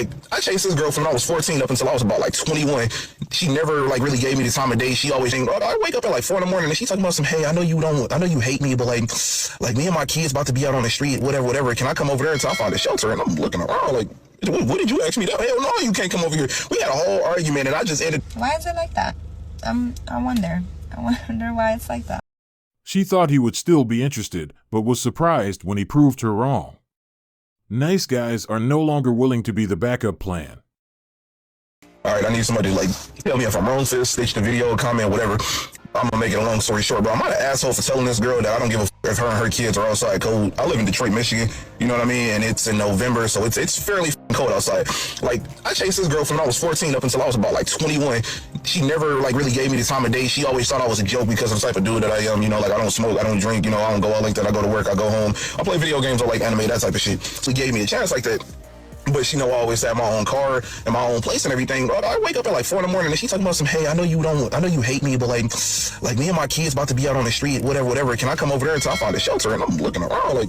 Like, I chased this girl from when I was 14 up until I was about like 21. She never like really gave me the time of day. She always think, oh, I wake up at like 4 in the morning and she talking about some, hey, I know you hate me, but like me and my kids about to be out on the street, whatever. Can I come over there until I find a shelter? And I'm looking around like, what did you ask me that? Hell no, you can't come over here. We had a whole argument and I just ended. Why is it like that? I wonder why it's like that. She thought he would still be interested, but was surprised when he proved her wrong. Nice guys are no longer willing to be the backup plan. All right, I need somebody to like tell me if I'm wrong, sis, stitch the video, comment, whatever. I'm gonna make it a long story short, bro. I'm not an asshole for telling this girl that I don't give a f if her and her kids are outside cold. I live in Detroit, Michigan, you know what I mean? And it's in November, so it's fairly cold outside. Like, I chased this girl from when I was 14 up until I was about like 21. She never like really gave me the time of day. She always thought I was a joke because of the type of dude that I am, you know, like I don't smoke, I don't drink, you know, I don't go out like that. I go to work, I go home. I play video games or like anime, that type of shit. So he gave me a chance like that. But she know I always have my own car and my own place and everything. Bro, I wake up at like 4 in the morning and she talking about some, hey, I know you hate me, but like me and my kids about to be out on the street, whatever. Can I come over there until I find a shelter? And I'm looking around like,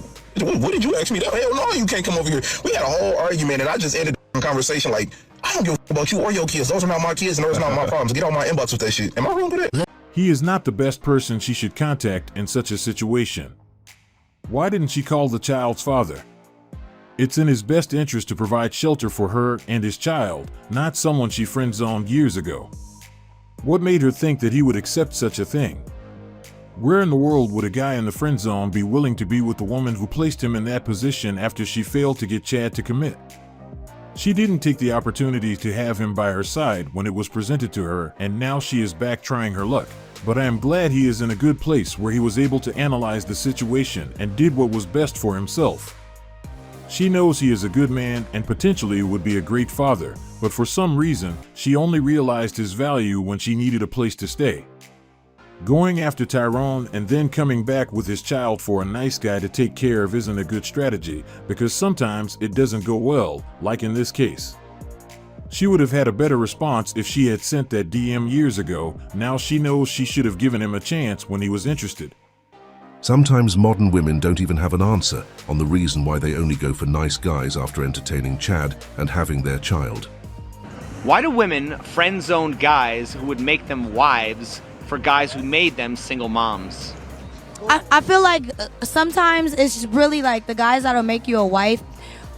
what did you ask me that? Hell no, you can't come over here. We had a whole argument and I just ended the conversation like, I don't give a f about you or your kids. Those are not my kids and those are not my problems. Get on my inbox with that shit. Am I wrong with that? He is not the best person she should contact in such a situation. Why didn't she call the child's father? It's in his best interest to provide shelter for her and his child, not someone she friend-zoned years ago. What made her think that he would accept such a thing? Where in the world would a guy in the friend zone be willing to be with the woman who placed him in that position after she failed to get Chad to commit? She didn't take the opportunity to have him by her side when it was presented to her, and now she is back trying her luck. But I am glad he is in a good place where he was able to analyze the situation and did what was best for himself. She knows he is a good man and potentially would be a great father, but for some reason, she only realized his value when she needed a place to stay. Going after Tyrone and then coming back with his child for a nice guy to take care of isn't a good strategy, because sometimes it doesn't go well, like in this case. She would have had a better response if she had sent that DM years ago. Now she knows she should have given him a chance when he was interested. Sometimes modern women don't even have an answer on the reason why they only go for nice guys after entertaining Chad and having their child. Why do women friend zone guys who would make them wives for guys who made them single moms? I feel like sometimes it's really like the guys that'll make you a wife.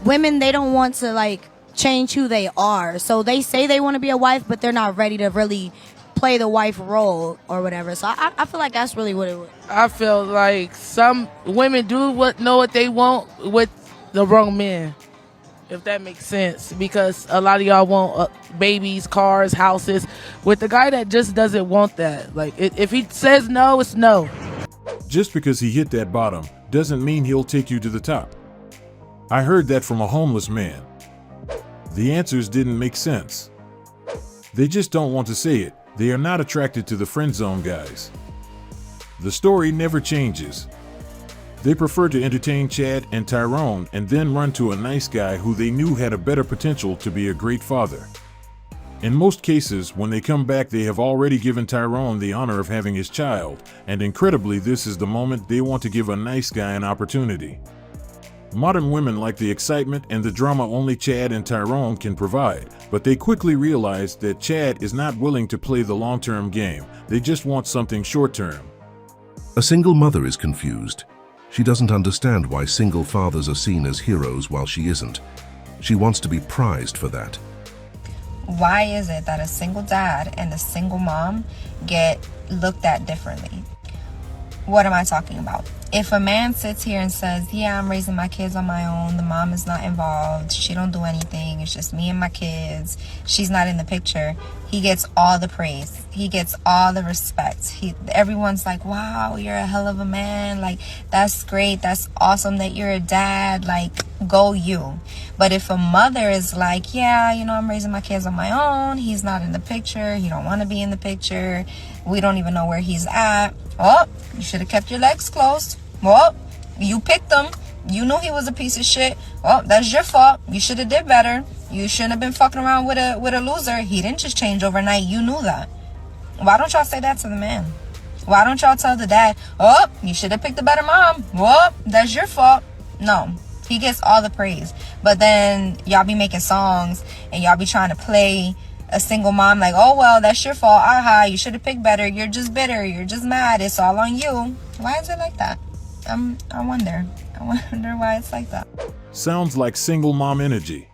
Women, they don't want to like change who they are. So they say they want to be a wife, but they're not ready to really play the wife role or whatever. So I feel like that's really what it was. I feel like some women know what they want with the wrong men, if that makes sense, because a lot of y'all want babies, cars, houses, with the guy that just doesn't want that. Like, if he says no, it's no. Just because he hit that bottom doesn't mean he'll take you to the top. I heard that from a homeless man. The answers didn't make sense. They just don't want to say it. They are not attracted to the friend zone guys. The story never changes. They prefer to entertain Chad and Tyrone and then run to a nice guy who they knew had a better potential to be a great father. In most cases, when they come back, they have already given Tyrone the honor of having his child, and incredibly, this is the moment they want to give a nice guy an opportunity. Modern women like the excitement and the drama only Chad and Tyrone can provide, but they quickly realize that Chad is not willing to play the long-term game. They just want something short-term. A single mother is confused. She doesn't understand why single fathers are seen as heroes while she isn't. She wants to be prized for that. Why is it that a single dad and a single mom get looked at differently? What am I talking about? If a man sits here and says, yeah, I'm raising my kids on my own, the mom is not involved, she don't do anything, it's just me and my kids, she's not in the picture, he gets all the praise, he gets all the respect. Everyone's like, wow, you're a hell of a man, like, that's great, that's awesome that you're a dad, like, go you. But if a mother is like, yeah, you know, I'm raising my kids on my own, he's not in the picture, he don't want to be in the picture, we don't even know where he's at, oh, you should have kept your legs closed. Well, you picked him. You knew he was a piece of shit. Well, that's your fault. You should have did better. You shouldn't have been fucking around with a loser. He didn't just change overnight. You knew that. Why don't y'all say that to the man? Why don't y'all tell the dad, oh, you should have picked a better mom. Well, that's your fault. No, He gets all the praise. But then y'all be making songs and y'all be trying to play a single mom like, oh, well, that's your fault. Aha, you should have picked better. You're just bitter. You're just mad. It's all on you. Why is it like that? I wonder why it's like that. Sounds like single mom energy.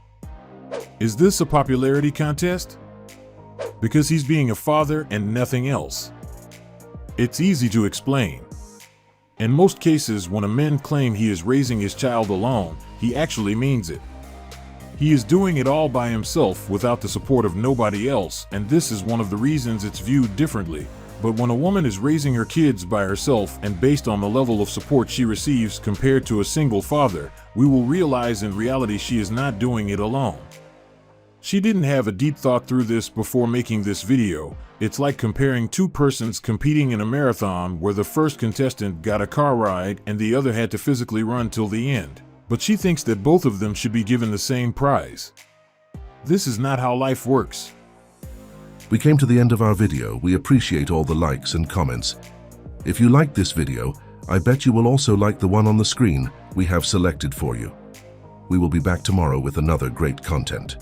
Is this a popularity contest? Because he's being a father and nothing else. It's easy to explain. In most cases, when a man claims he is raising his child alone, he actually means it. He is doing it all by himself without the support of nobody else, and this is one of the reasons it's viewed differently. But when a woman is raising her kids by herself and based on the level of support she receives compared to a single father, we will realize in reality she is not doing it alone. She didn't have a deep thought through this before making this video. It's like comparing two persons competing in a marathon where the first contestant got a car ride and the other had to physically run till the end. But she thinks that both of them should be given the same prize. This is not how life works. We came to the end of our video. We appreciate all the likes and comments. If you liked this video, I bet you will also like the one on the screen we have selected for you. We will be back tomorrow with another great content.